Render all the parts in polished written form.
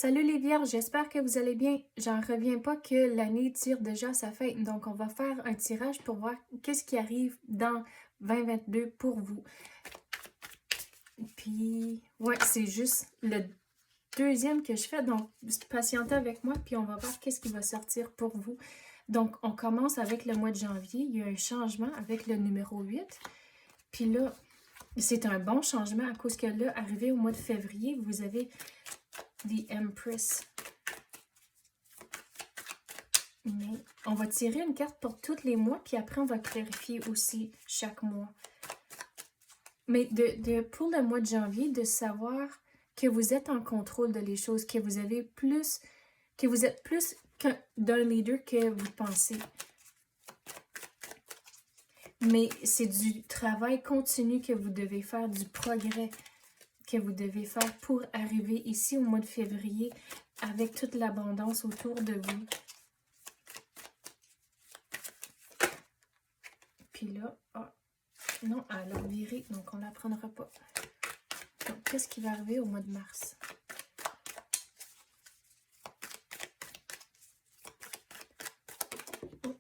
Salut les vierges, j'espère que vous allez bien. J'en reviens pas que l'année tire déjà à sa fin, donc on va faire un tirage pour voir qu'est-ce qui arrive dans 2022 pour vous. Puis, ouais, c'est juste le deuxième que je fais, donc patientez avec moi, puis on va voir qu'est-ce qui va sortir pour vous. Donc, on commence avec le mois de janvier. Il y a un changement avec le numéro 8. Puis là, c'est un bon changement à cause que là, arrivé au mois de février, vous avez The Empress. Mais on va tirer une carte pour tous les mois, puis après, on va clarifier aussi chaque mois. Mais pour le mois de janvier, de savoir que vous êtes en contrôle de les choses, que vous avez plus, que vous êtes plus d'un leader que vous pensez. Mais c'est du travail continu que vous devez faire, du progrès que vous devez faire pour arriver ici au mois de février avec toute l'abondance autour de vous. Puis là, non, elle a viré, donc on ne la prendra pas. Donc, qu'est-ce qui va arriver au mois de mars? Oh.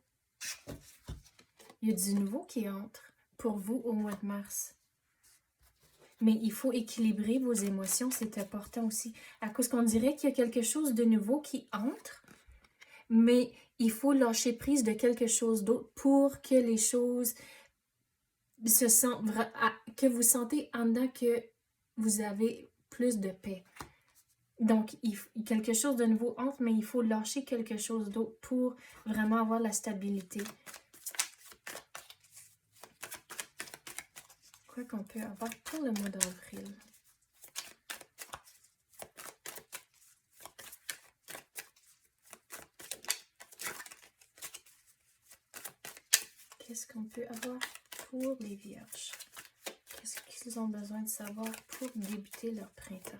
Il y a du nouveau qui entre pour vous au mois de mars. Mais il faut équilibrer vos émotions, c'est important aussi. À cause qu'on dirait qu'il y a quelque chose de nouveau qui entre, mais il faut lâcher prise de quelque chose d'autre pour que les choses se sentent, que vous sentez en dedans que vous avez plus de paix. Donc, quelque chose de nouveau entre, mais il faut lâcher quelque chose d'autre pour vraiment avoir la stabilité. Quoi qu'on peut avoir pour le mois d'avril. Qu'est-ce qu'on peut avoir pour les vierges? Qu'est-ce qu'ils ont besoin de savoir pour débuter leur printemps?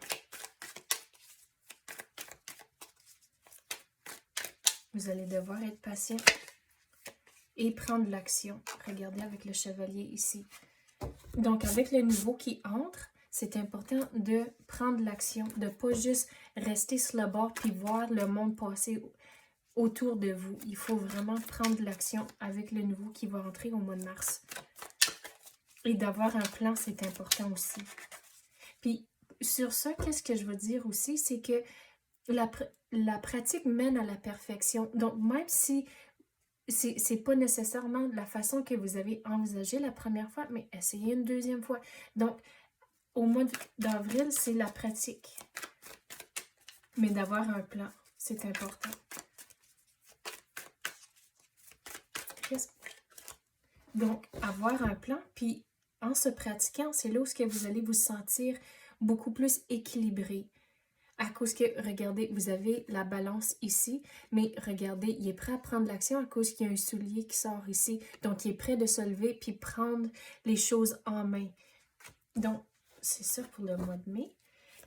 Vous allez devoir être patient et prendre l'action. Regardez avec le chevalier ici. Donc, avec le nouveau qui entre, c'est important de prendre l'action, de ne pas juste rester sur le bord puis voir le monde passer autour de vous. Il faut vraiment prendre l'action avec le nouveau qui va entrer au mois de mars. Et d'avoir un plan, c'est important aussi. Puis, sur ça, qu'est-ce que je veux dire aussi, c'est que la pratique mène à la perfection. Donc, même si c'est pas nécessairement la façon que vous avez envisagé la première fois, mais essayez une deuxième fois. Donc, au mois d'avril, c'est la pratique. Mais d'avoir un plan, c'est important. Donc, avoir un plan, puis en se pratiquant, c'est là où vous allez vous sentir beaucoup plus équilibré. À cause que, regardez, vous avez la balance ici, mais regardez, il est prêt à prendre l'action à cause qu'il y a un soulier qui sort ici. Donc, il est prêt de se lever puis prendre les choses en main. Donc, c'est ça pour le mois de mai.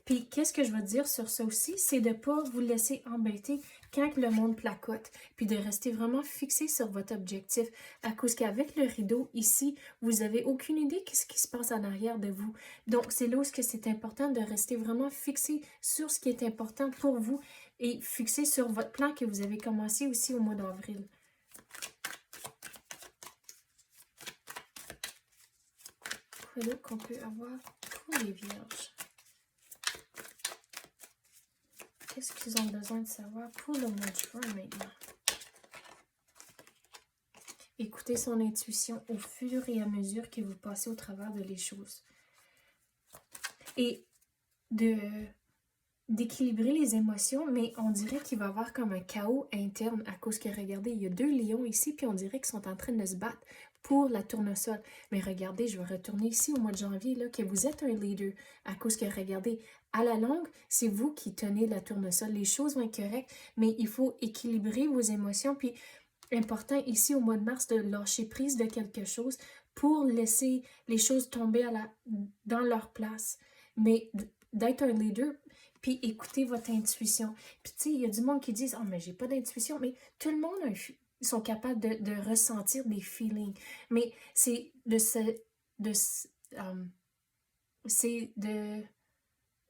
Puis, qu'est-ce que je veux dire sur ça aussi? C'est de ne pas vous laisser embêter quand le monde placote. Puis de rester vraiment fixé sur votre objectif. À cause qu'avec le rideau, ici, vous n'avez aucune idée de ce qui se passe en arrière de vous. Donc, c'est là où c'est important de rester vraiment fixé sur ce qui est important pour vous et fixé sur votre plan que vous avez commencé aussi au mois d'avril. Quoi d'autre qu'on peut avoir pour les vierges? Qu'est-ce qu'ils ont besoin de savoir pour le mois de juin maintenant? Écoutez son intuition au fur et à mesure que vous passez au travers de les choses. Et d'équilibrer les émotions, mais on dirait qu'il va y avoir comme un chaos interne à cause que, regardez, il y a 2 lions ici, puis on dirait qu'ils sont en train de se battre pour la tournesol. Mais regardez, je vais retourner ici au mois de janvier, là, que vous êtes un leader, à cause que, regardez, à la longue, c'est vous qui tenez la tournesol. Les choses vont être correctes, mais il faut équilibrer vos émotions, puis important ici au mois de mars de lâcher prise de quelque chose pour laisser les choses tomber dans leur place. Mais d'être un leader, puis écouter votre intuition. Puis tu sais, il y a du monde qui dit « Oh, mais j'ai pas d'intuition », mais tout le monde sont capables de ressentir des feelings. Mais c'est c'est de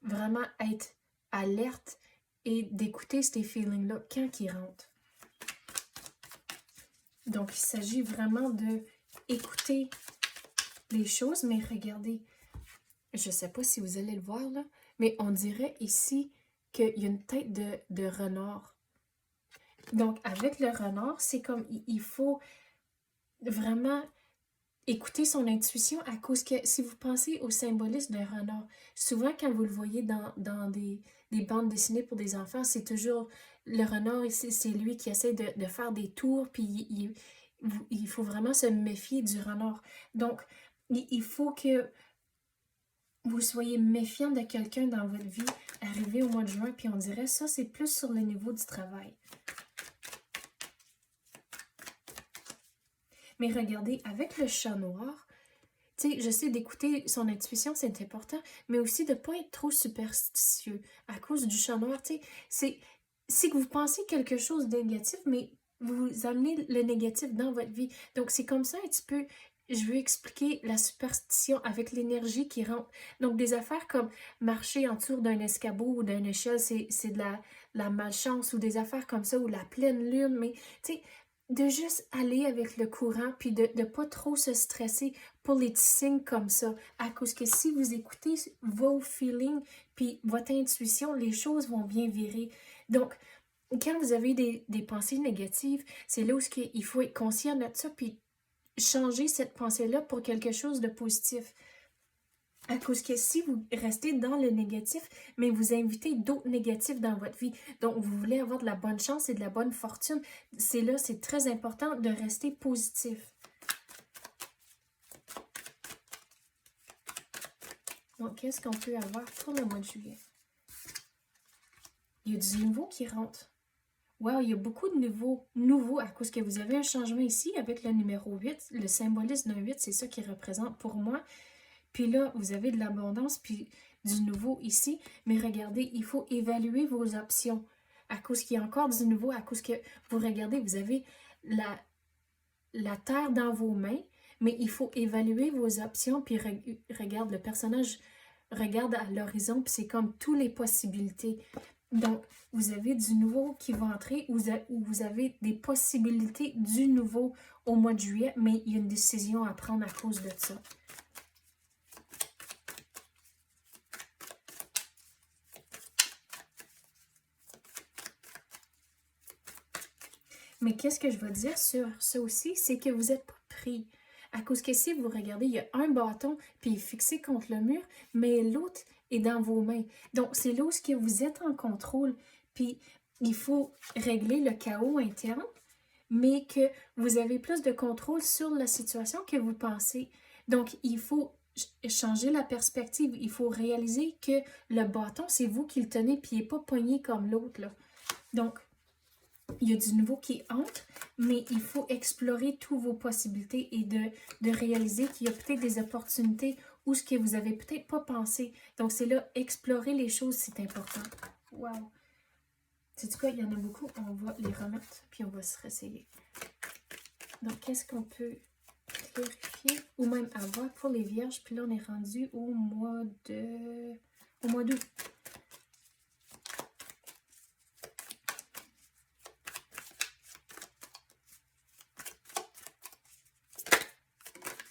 vraiment être alerte et d'écouter ces feelings-là quand ils rentrent. Donc, il s'agit vraiment de écouter les choses, mais regardez, je ne sais pas si vous allez le voir là, mais on dirait ici qu'il y a une tête de renard. Donc, avec le renard, c'est comme, il faut vraiment écouter son intuition à cause que, si vous pensez au symbolisme d'un renard, souvent quand vous le voyez dans des bandes dessinées pour des enfants, c'est toujours le renard, c'est lui qui essaie de faire des tours, puis il faut vraiment se méfier du renard. Donc, il faut que vous soyez méfiant de quelqu'un dans votre vie arrivé au mois de juin, puis on dirait ça, c'est plus sur le niveau du travail. Mais regardez, avec le chat noir, tu sais, je sais d'écouter son intuition, c'est important, mais aussi de ne pas être trop superstitieux à cause du chat noir. Tu sais, c'est que vous pensez quelque chose de négatif, mais vous amenez le négatif dans votre vie. Donc, c'est comme ça un petit peu, je veux expliquer la superstition avec l'énergie qui rentre. Donc, des affaires comme marcher en dessous d'un escabeau ou d'une échelle, c'est de la malchance, ou des affaires comme ça, ou la pleine lune, mais tu sais, de juste aller avec le courant, puis de ne pas trop se stresser pour les petits signes comme ça. À cause que si vous écoutez vos feelings, puis votre intuition, les choses vont bien virer. Donc, quand vous avez des pensées négatives, c'est là où il faut être conscient de ça, puis changer cette pensée-là pour quelque chose de positif. À cause que si vous restez dans le négatif, mais vous invitez d'autres négatifs dans votre vie, donc vous voulez avoir de la bonne chance et de la bonne fortune, c'est très important de rester positif. Donc, qu'est-ce qu'on peut avoir pour le mois de juillet? Il y a du nouveau qui rentre. Wow, il y a beaucoup de nouveaux à cause que vous avez un changement ici avec le numéro 8. Le symbolisme d'un 8, c'est ça qui représente pour moi. Puis là, vous avez de l'abondance, puis du nouveau ici. Mais regardez, il faut évaluer vos options. À cause qu'il y a encore du nouveau, à cause que vous regardez, vous avez la terre dans vos mains, mais il faut évaluer vos options. Puis regarde, le personnage regarde à l'horizon, puis c'est comme toutes les possibilités. Donc, vous avez du nouveau qui va entrer, ou vous avez des possibilités du nouveau au mois de juillet, mais il y a une décision à prendre à cause de ça. Mais qu'est-ce que je veux dire sur ça aussi, c'est que vous n'êtes pas pris. À cause que si vous regardez, il y a un bâton, puis il est fixé contre le mur, mais l'autre est dans vos mains. Donc, c'est là où vous êtes en contrôle, puis il faut régler le chaos interne, mais que vous avez plus de contrôle sur la situation que vous pensez. Donc, il faut changer la perspective. Il faut réaliser que le bâton, c'est vous qui le tenez, puis il n'est pas pogné comme l'autre, là. Donc, il y a du nouveau qui entre, mais il faut explorer toutes vos possibilités et de réaliser qu'il y a peut-être des opportunités où ce que vous n'avez peut-être pas pensé. Donc, c'est là, explorer les choses, c'est important. Wow! C'est quoi, il y en a beaucoup, on va les remettre, puis on va se réessayer. Donc, qu'est-ce qu'on peut clarifier ou même avoir pour les vierges? Puis là, on est rendu au mois d'août.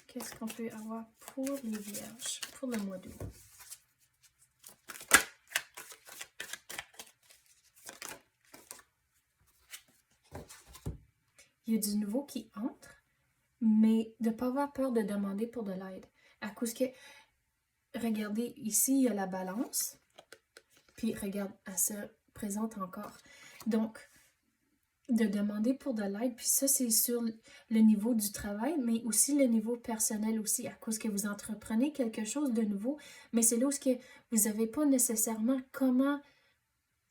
Qu'est-ce qu'on peut avoir pour les vierges pour le mois d'août? Il y a du nouveau qui entre, mais de ne pas avoir peur de demander pour de l'aide. À cause que, regardez, ici, il y a la balance, puis regarde, elle se présente encore. Donc, de demander pour de l'aide, puis ça, c'est sur le niveau du travail, mais aussi le niveau personnel aussi, à cause que vous entreprenez quelque chose de nouveau, mais c'est là où vous n'avez pas nécessairement comment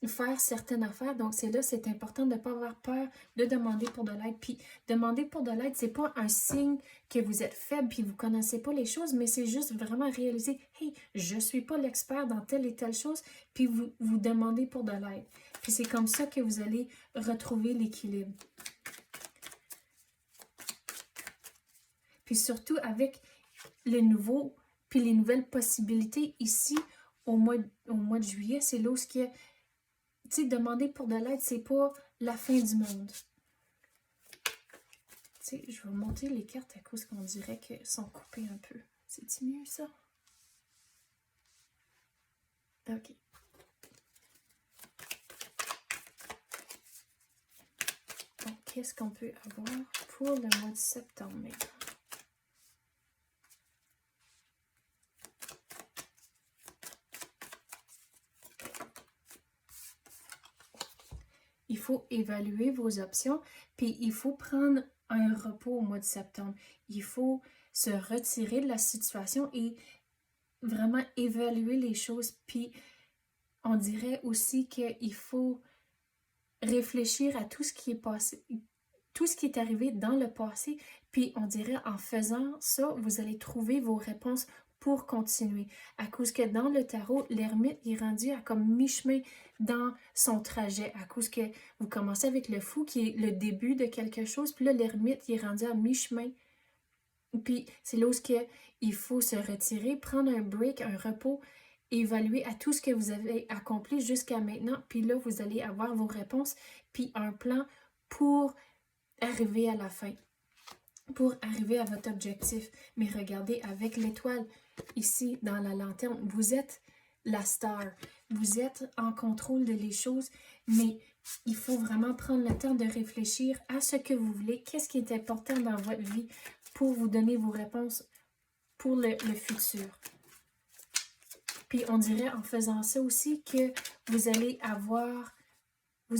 faire certaines affaires. Donc, c'est important de ne pas avoir peur de demander pour de l'aide. Puis, demander pour de l'aide, c'est pas un signe que vous êtes faible puis vous connaissez pas les choses, mais c'est juste vraiment réaliser, hey, je suis pas l'expert dans telle et telle chose, puis vous demandez pour de l'aide. Puis, c'est comme ça que vous allez retrouver l'équilibre. Puis, surtout avec le nouveau, puis les nouvelles possibilités ici, au mois de juillet, c'est là où sais, demander pour de l'aide, c'est pas la fin du monde. Tu sais, je vais monter les cartes à cause qu'on dirait qu'elles sont coupées un peu. C'est-tu mieux, ça? OK. Donc, qu'est-ce qu'on peut avoir pour le mois de septembre maintenant? Il faut évaluer vos options, puis il faut prendre un repos au mois de septembre. Il faut se retirer de la situation et vraiment évaluer les choses. Puis on dirait aussi qu'il faut réfléchir à tout ce qui est passé, tout ce qui est arrivé dans le passé. Puis on dirait en faisant ça, vous allez trouver vos réponses pour continuer. À cause que dans le tarot, l'ermite est rendu à comme mi-chemin dans son trajet. À cause que vous commencez avec le fou qui est le début de quelque chose, puis là, l'ermite est rendu à mi-chemin. Puis c'est là où il faut se retirer, prendre un break, un repos, évaluer à tout ce que vous avez accompli jusqu'à maintenant. Puis là, vous allez avoir vos réponses, puis un plan pour arriver à la fin, pour arriver à votre objectif. Mais regardez, avec l'étoile ici dans la lanterne, vous êtes la star. Vous êtes en contrôle de les choses, mais il faut vraiment prendre le temps de réfléchir à ce que vous voulez, qu'est-ce qui est important dans votre vie pour vous donner vos réponses pour le futur. Puis on dirait en faisant ça aussi que vous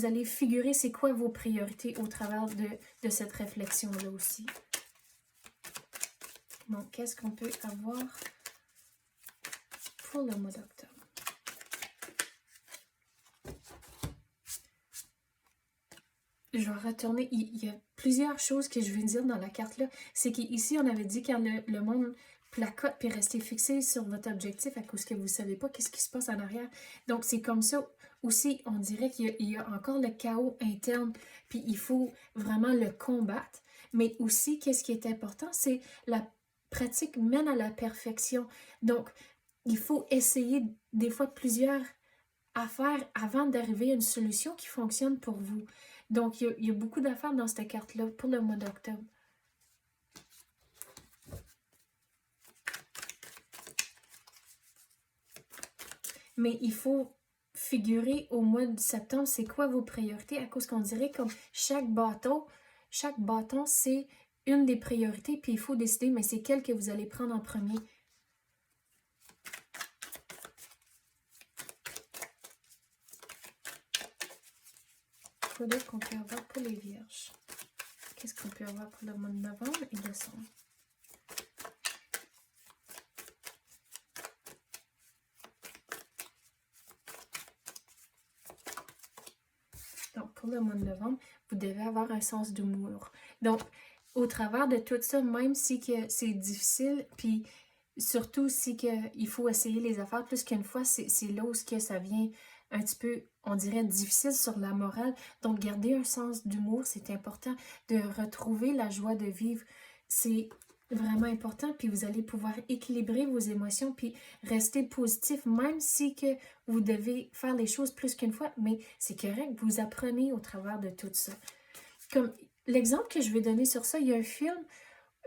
allez figurer c'est quoi vos priorités au travers de cette réflexion-là aussi. Donc, qu'est-ce qu'on peut avoir pour le mois d'octobre? Je vais retourner. Il y a plusieurs choses que je veux dire dans la carte-là. C'est qu'ici, on avait dit quand le monde placote puis rester fixé sur votre objectif à cause que vous ne savez pas qu'est-ce qui se passe en arrière. Donc, c'est comme ça aussi, on dirait qu'il y a encore le chaos interne, puis il faut vraiment le combattre. Mais aussi, qu'est-ce qui est important, c'est la pratique mène à la perfection. Donc, il faut essayer des fois plusieurs affaires avant d'arriver à une solution qui fonctionne pour vous. Donc, il y a beaucoup d'affaires dans cette carte-là pour le mois d'octobre. Mais il faut figurer au mois de septembre, c'est quoi vos priorités, à cause qu'on dirait comme chaque bâton, c'est une des priorités, puis il faut décider, mais c'est quelle que vous allez prendre en premier. Quoi d'autre qu'on peut avoir pour les vierges? Qu'est-ce qu'on peut avoir pour le mois de novembre et décembre? Donc, pour le mois de novembre, vous devez avoir un sens d'humour. Donc, au travers de tout ça, même si que c'est difficile, puis surtout si que il faut essayer les affaires plus qu'une fois, c'est là où que ça vient un petit peu, on dirait, difficile sur la morale. Donc, garder un sens d'humour, c'est important. De retrouver la joie de vivre, c'est vraiment important. Puis vous allez pouvoir équilibrer vos émotions, puis rester positif, même si que vous devez faire les choses plus qu'une fois. Mais c'est correct, vous apprenez au travers de tout ça. Comme l'exemple que je vais donner sur ça, il y a un film,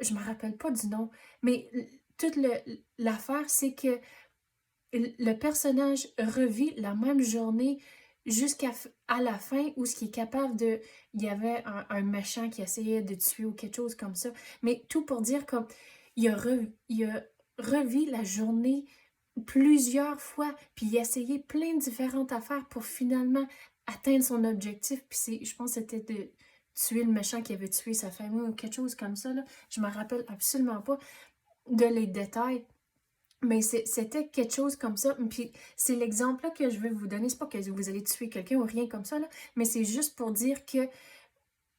je ne me rappelle pas du nom, mais toute l'affaire, c'est que le personnage revit la même journée jusqu'à la fin où ce qui est capable de... Il y avait un méchant qui essayait de tuer ou quelque chose comme ça. Mais tout pour dire comme il a revu la journée plusieurs fois, puis il a essayé plein de différentes affaires pour finalement atteindre son objectif. Puis je pense que c'était de tuer le méchant qui avait tué sa famille ou quelque chose comme ça. Là. Je me rappelle absolument pas de les détails. Mais c'était quelque chose comme ça. Puis c'est l'exemple-là que je veux vous donner. C'est pas que vous allez tuer quelqu'un ou rien comme ça, là, mais c'est juste pour dire que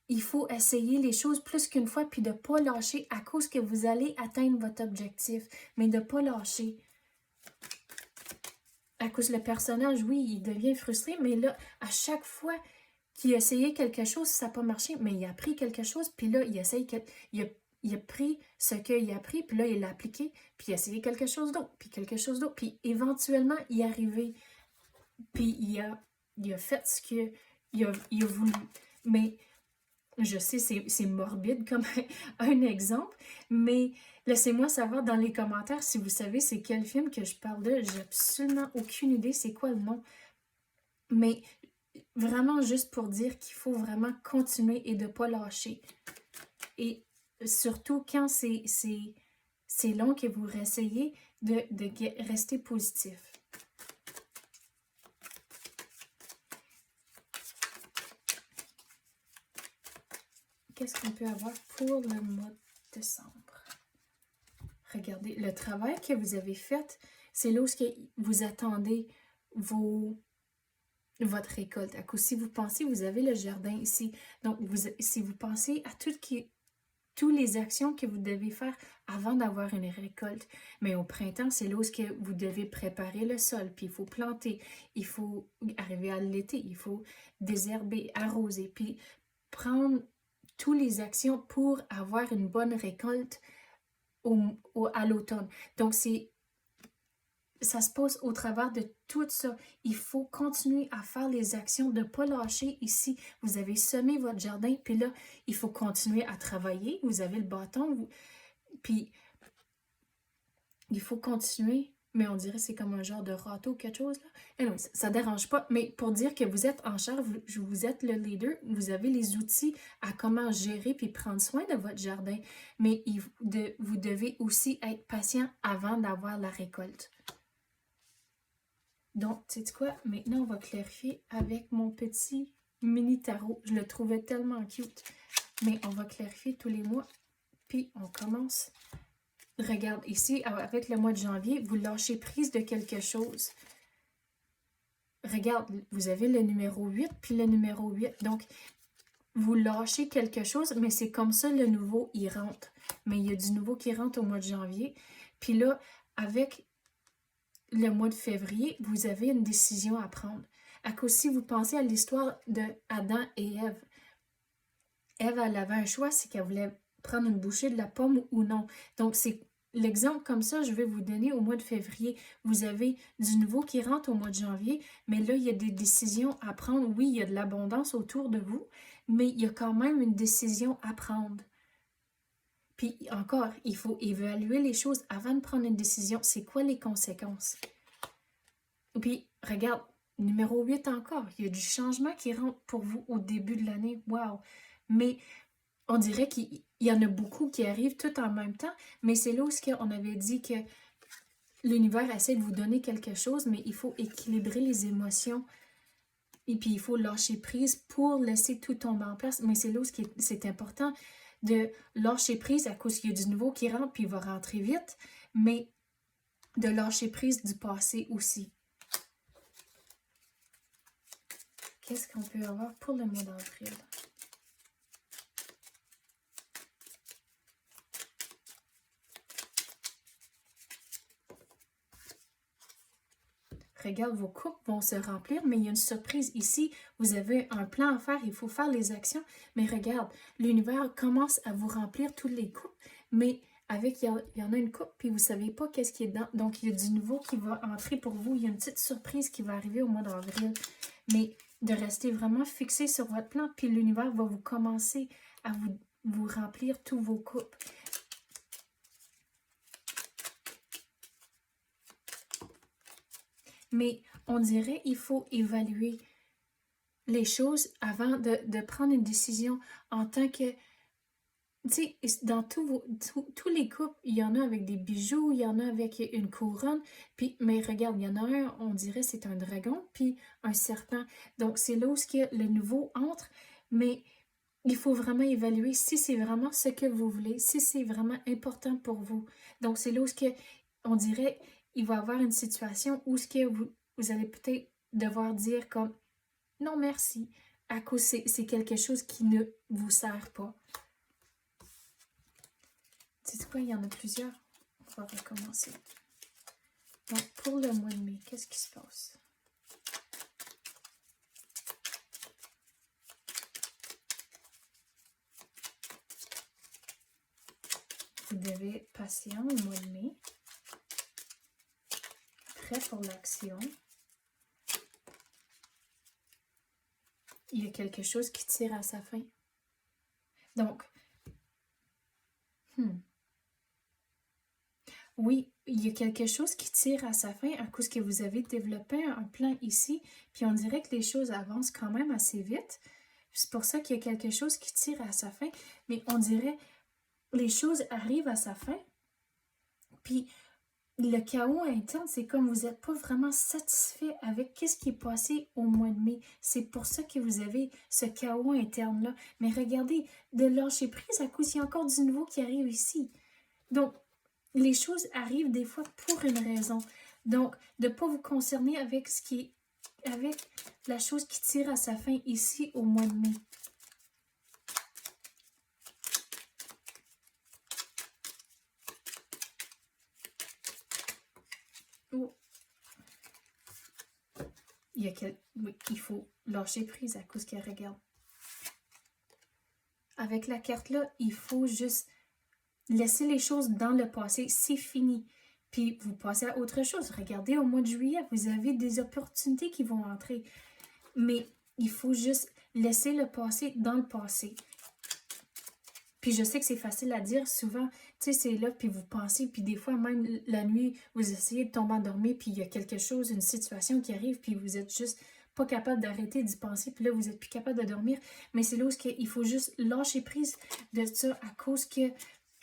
il faut essayer les choses plus qu'une fois puis de ne pas lâcher à cause que vous allez atteindre votre objectif. Mais de ne pas lâcher. À cause le personnage, oui, il devient frustré, mais là, à chaque fois qu'il a essayé quelque chose, ça n'a pas marché, mais il a appris quelque chose, puis là, il a pris ce qu'il a appris, puis là, il l'a appliqué, puis il a essayé quelque chose d'autre, puis éventuellement, il est arrivé, puis il a il a fait ce qu'il a voulu. Mais je sais, c'est morbide comme un exemple, mais laissez-moi savoir dans les commentaires si vous savez c'est quel film que je parle de. J'ai absolument aucune idée c'est quoi le nom. Mais vraiment juste pour dire qu'il faut vraiment continuer et de ne pas lâcher. Et surtout quand c'est long que vous essayez de rester positif. Qu'est-ce qu'on peut avoir pour le mois de décembre? Regardez, le travail que vous avez fait, c'est là où vous attendez votre récolte. À cause, si vous pensez, vous avez le jardin ici. Donc, si vous pensez à toutes les actions que vous devez faire avant d'avoir une récolte. Mais au printemps, c'est là où vous devez préparer le sol, puis il faut planter, il faut arriver à l'été, il faut désherber, arroser, puis prendre toutes les actions pour avoir une bonne récolte à l'automne. Donc, ça se passe au travers de tout ça. Il faut continuer à faire les actions, de ne pas lâcher ici. Vous avez semé votre jardin, puis là, il faut continuer à travailler. Vous avez le bâton, puis il faut continuer. Mais on dirait que c'est comme un genre de râteau ou quelque chose. Là. Et non, ça ne dérange pas. Mais pour dire que vous êtes en charge, vous êtes le leader, vous avez les outils à comment gérer puis prendre soin de votre jardin. Mais vous devez aussi être patient avant d'avoir la récolte. Donc, tu sais quoi? Maintenant, on va clarifier avec mon petit mini tarot. Je le trouvais tellement cute. Mais on va clarifier tous les mois. Puis, on commence. Regarde, ici, avec le mois de janvier, vous lâchez prise de quelque chose. Regarde, vous avez le numéro 8 puis le numéro 8. Donc, vous lâchez quelque chose, mais c'est comme ça, le nouveau, il rentre. Mais il y a du nouveau qui rentre au mois de janvier. Puis là, avec le mois de février, vous avez une décision à prendre. À cause, si vous pensez à l'histoire de Adam et Ève, Ève, elle avait un choix, c'est qu'elle voulait prendre une bouchée de la pomme ou non. Donc, c'est l'exemple comme ça, je vais vous donner au mois de février. Vous avez du nouveau qui rentre au mois de janvier, mais là, il y a des décisions à prendre. Oui, il y a de l'abondance autour de vous, mais il y a quand même une décision à prendre. Puis encore, il faut évaluer les choses avant de prendre une décision. C'est quoi les conséquences? Puis, regarde, numéro 8 encore, il y a du changement qui rentre pour vous au début de l'année. Wow! Mais on dirait qu'il y en a beaucoup qui arrivent tout en même temps, mais c'est là où on avait dit que l'univers essaie de vous donner quelque chose, mais il faut équilibrer les émotions et puis il faut lâcher prise pour laisser tout tomber en place. Mais c'est là où c'est important de lâcher prise à cause qu'il y a du nouveau qui rentre puis il va rentrer vite, mais de lâcher prise du passé aussi. Qu'est-ce qu'on peut avoir pour le mois d'avril? Regarde, vos coupes vont se remplir, mais il y a une surprise ici. Vous avez un plan à faire, il faut faire les actions. Mais regarde, l'univers commence à vous remplir toutes les coupes, mais avec, il y en a une coupe, puis vous ne savez pas qu'est-ce qui est dedans. Donc, il y a du nouveau qui va entrer pour vous. Il y a une petite surprise qui va arriver au mois d'avril. Mais de rester vraiment fixé sur votre plan, puis l'univers va vous commencer à vous remplir tous vos coupes. Mais on dirait qu'il faut évaluer les choses avant de prendre une décision en tant que... Tu sais, dans tous les couples, il y en a avec des bijoux, il y en a avec une couronne. Puis, mais regarde, il y en a un, on dirait c'est un dragon, puis un serpent. Donc, c'est là où le nouveau entre, mais il faut vraiment évaluer si c'est vraiment ce que vous voulez, si c'est vraiment important pour vous. Donc, c'est là où on dirait il va y avoir une situation où vous allez peut-être devoir dire comme non merci, à cause c'est quelque chose qui ne vous sert pas. Tu sais quoi, il y en a plusieurs. On va recommencer. Donc, pour le mois de mai, qu'est-ce qui se passe? Vous devez être patient au mois de mai. Prêt pour l'action. il y a quelque chose qui tire à sa fin. Donc, oui, il y a quelque chose qui tire à sa fin à cause que vous avez développé un plan ici, puis on dirait que les choses avancent quand même assez vite. C'est pour ça qu'il y a quelque chose qui tire à sa fin, mais on dirait les choses arrivent à sa fin, puis le chaos interne, c'est comme vous n'êtes pas vraiment satisfait avec ce qui est passé au mois de mai. C'est pour ça que vous avez ce chaos interne-là. Mais regardez, de lâcher prise à cause qu'il y a encore du nouveau qui arrive ici. Donc, les choses arrivent des fois pour une raison. Donc, de ne pas vous concerner avec avec la chose qui tire à sa fin ici au mois de mai. Oh. Oui, il faut lâcher prise à cause qu'elle regarde. Avec la carte-là, il faut juste laisser les choses dans le passé. C'est fini. Puis vous passez à autre chose. Regardez, au mois de juillet, vous avez des opportunités qui vont entrer. Mais il faut juste laisser le passé dans le passé. Puis je sais que c'est facile à dire souvent, tu sais, c'est là, puis vous pensez, puis des fois même la nuit, vous essayez de tomber endormi, puis il y a quelque chose, une situation qui arrive, puis vous êtes juste pas capable d'arrêter d'y penser, puis là, vous êtes plus capable de dormir. Mais c'est là où il faut juste lâcher prise de ça à cause que,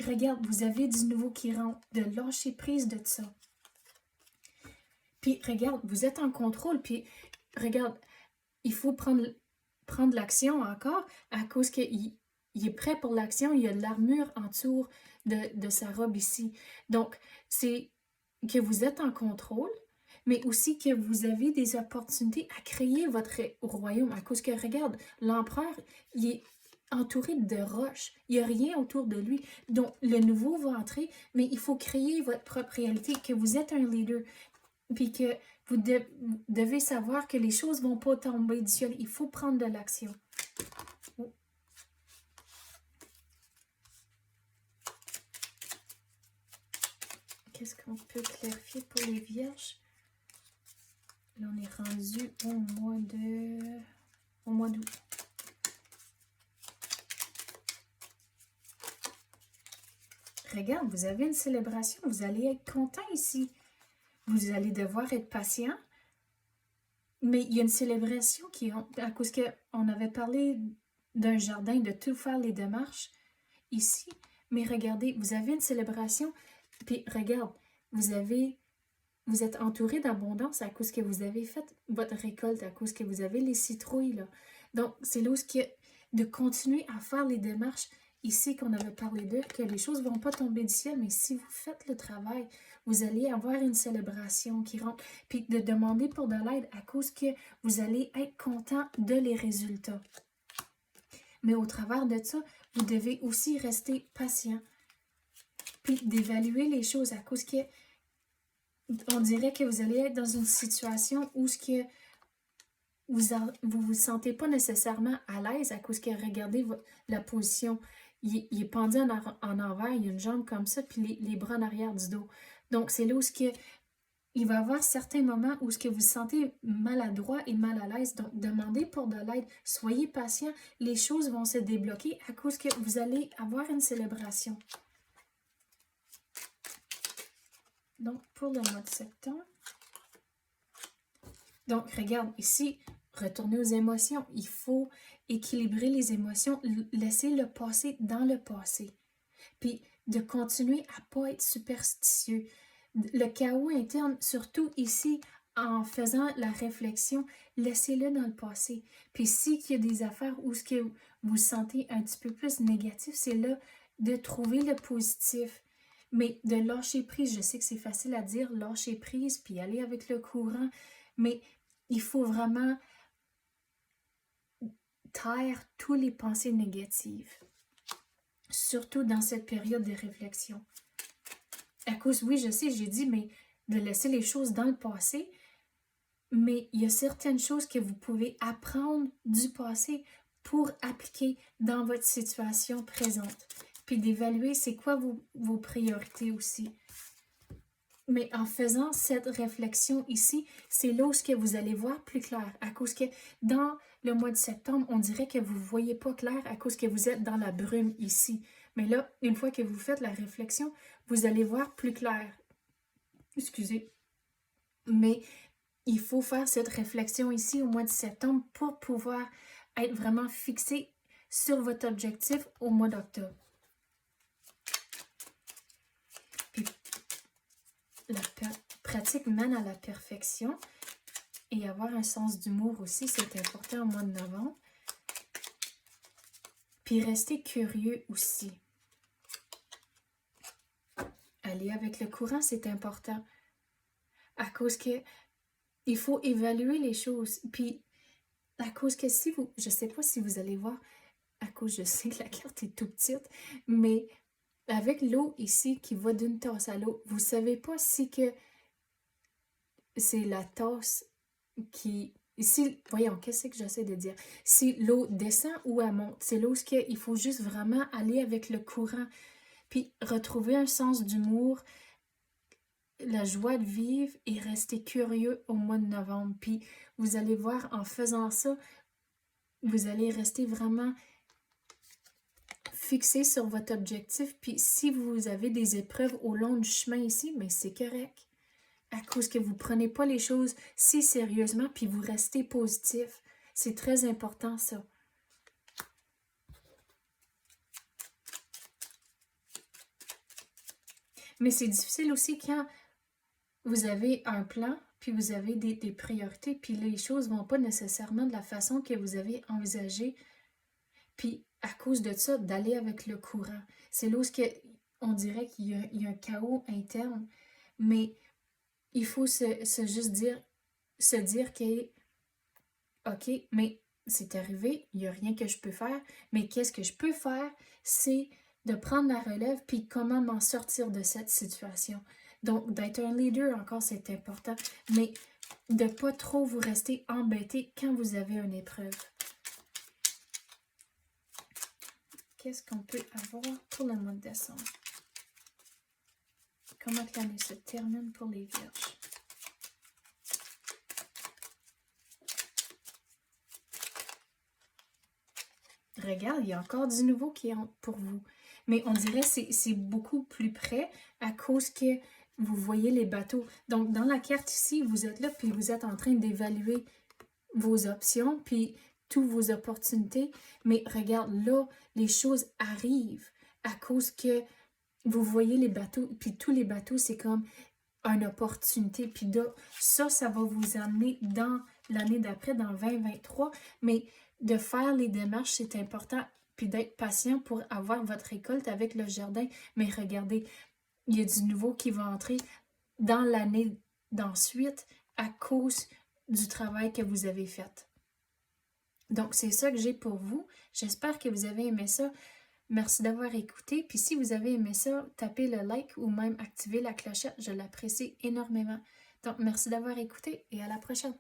regarde, vous avez du nouveau qui rentre, de lâcher prise de ça. Puis regarde, vous êtes en contrôle, puis regarde, il faut prendre l'action encore à cause qu'il est prêt pour l'action, il y a de l'armure autour de sa robe ici. Donc, c'est que vous êtes en contrôle, mais aussi que vous avez des opportunités à créer votre royaume. À cause que, regarde, l'empereur, il est entouré de roches. Il n'y a rien autour de lui. Donc, le nouveau va entrer, mais il faut créer votre propre réalité, que vous êtes un leader, puis que vous devez savoir que les choses ne vont pas tomber du ciel. Il faut prendre de l'action. Oh. Qu'est-ce qu'on peut clarifier pour les vierges? Là, on est rendu au mois d'août. Regarde, vous avez une célébration. Vous allez être content ici. Vous allez devoir être patient. Mais il y a une célébration à cause qu'on avait parlé d'un jardin, de tout faire les démarches ici. Mais regardez, vous avez une célébration. Puis regarde, vous êtes entouré d'abondance à cause que vous avez fait votre récolte, à cause que vous avez les citrouilles, là. Donc, c'est là où de continuer à faire les démarches ici qu'on avait parlé d'eux, que les choses ne vont pas tomber du ciel, mais si vous faites le travail, vous allez avoir une célébration qui rentre, puis de demander pour de l'aide à cause que vous allez être content de les résultats. Mais au travers de ça, vous devez aussi rester patient, puis d'évaluer les choses à cause que on dirait que vous allez être dans une situation où vous sentez pas nécessairement à l'aise à cause que regardez la position. Il est pendu en envers, il y a une jambe comme ça, puis les bras en arrière du dos. Donc, c'est là où il va y avoir certains moments où vous vous sentez maladroit et mal à l'aise. Donc, demandez pour de l'aide. Soyez patient. Les choses vont se débloquer à cause que vous allez avoir une célébration. Donc, pour le mois de septembre. Donc, regarde, ici, retournez aux émotions. Il faut équilibrer les émotions, laisser le passé dans le passé. Puis, de continuer à ne pas être superstitieux. Le chaos interne, surtout ici, en faisant la réflexion, laissez-le dans le passé. Puis, s'il y a des affaires où ce que vous vous sentez un petit peu plus négatif, c'est là de trouver le positif. Mais de lâcher prise, je sais que c'est facile à dire, lâcher prise, puis aller avec le courant, mais il faut vraiment taire toutes les pensées négatives, surtout dans cette période de réflexion. À cause, oui, je sais, j'ai dit, mais de laisser les choses dans le passé, mais il y a certaines choses que vous pouvez apprendre du passé pour appliquer dans votre situation présente. Puis d'évaluer c'est quoi vos priorités aussi. Mais en faisant cette réflexion ici, c'est là où ce que vous allez voir plus clair. À cause que dans le mois de septembre, on dirait que vous ne voyez pas clair à cause que vous êtes dans la brume ici. Mais là, une fois que vous faites la réflexion, vous allez voir plus clair. Excusez. Mais il faut faire cette réflexion ici au mois de septembre pour pouvoir être vraiment fixé sur votre objectif au mois d'octobre. Puis, la pratique mène à la perfection et avoir un sens d'humour aussi, c'est important au mois de novembre. Puis, rester curieux aussi. Aller avec le courant, c'est important. À cause que il faut évaluer les choses. Puis, à cause que si vous, je ne sais pas si vous allez voir, à cause je sais que la carte est tout petite, mais avec l'eau ici qui va d'une tasse à l'autre, vous ne savez pas si que c'est la tasse qui... Si, voyons, qu'est-ce que j'essaie de dire? Si l'eau descend ou elle monte, c'est là où il faut juste vraiment aller avec le courant, puis retrouver un sens d'humour, la joie de vivre et rester curieux au mois de novembre. Puis vous allez voir, en faisant ça, vous allez rester vraiment fixé sur votre objectif. Puis si vous avez des épreuves au long du chemin ici, mais c'est correct. À cause que vous ne prenez pas les choses si sérieusement, puis vous restez positif. C'est très important, ça. Mais c'est difficile aussi quand vous avez un plan, puis vous avez des priorités, puis les choses ne vont pas nécessairement de la façon que vous avez envisagé. Puis à cause de ça, d'aller avec le courant. C'est là où on dirait qu'il y a un chaos interne, mais il faut juste se dire que, OK, mais c'est arrivé, il n'y a rien que je peux faire, mais qu'est-ce que je peux faire, c'est de prendre la relève, puis comment m'en sortir de cette situation. Donc, d'être un leader, encore, c'est important, mais de ne pas trop vous rester embêté quand vous avez une épreuve. Qu'est-ce qu'on peut avoir pour le mois de décembre? Comment l'année se termine pour les Vierges? Regarde, il y a encore du nouveau qui est pour vous. Mais on dirait que c'est beaucoup plus près à cause que vous voyez les bateaux. Donc, dans la carte ici, vous êtes là, puis vous êtes en train d'évaluer vos options, puis toutes vos opportunités. Mais regarde, là, les choses arrivent à cause que vous voyez les bateaux, puis tous les bateaux, c'est comme une opportunité. Puis là, ça va vous amener dans l'année d'après, dans 2023. Mais de faire les démarches, c'est important. Puis d'être patient pour avoir votre récolte avec le jardin. Mais regardez, il y a du nouveau qui va entrer dans l'année d'ensuite à cause du travail que vous avez fait. Donc, c'est ça que j'ai pour vous. J'espère que vous avez aimé ça. Merci d'avoir écouté. Puis si vous avez aimé ça, tapez le like ou même activez la clochette. Je l'apprécie énormément. Donc, merci d'avoir écouté et à la prochaine.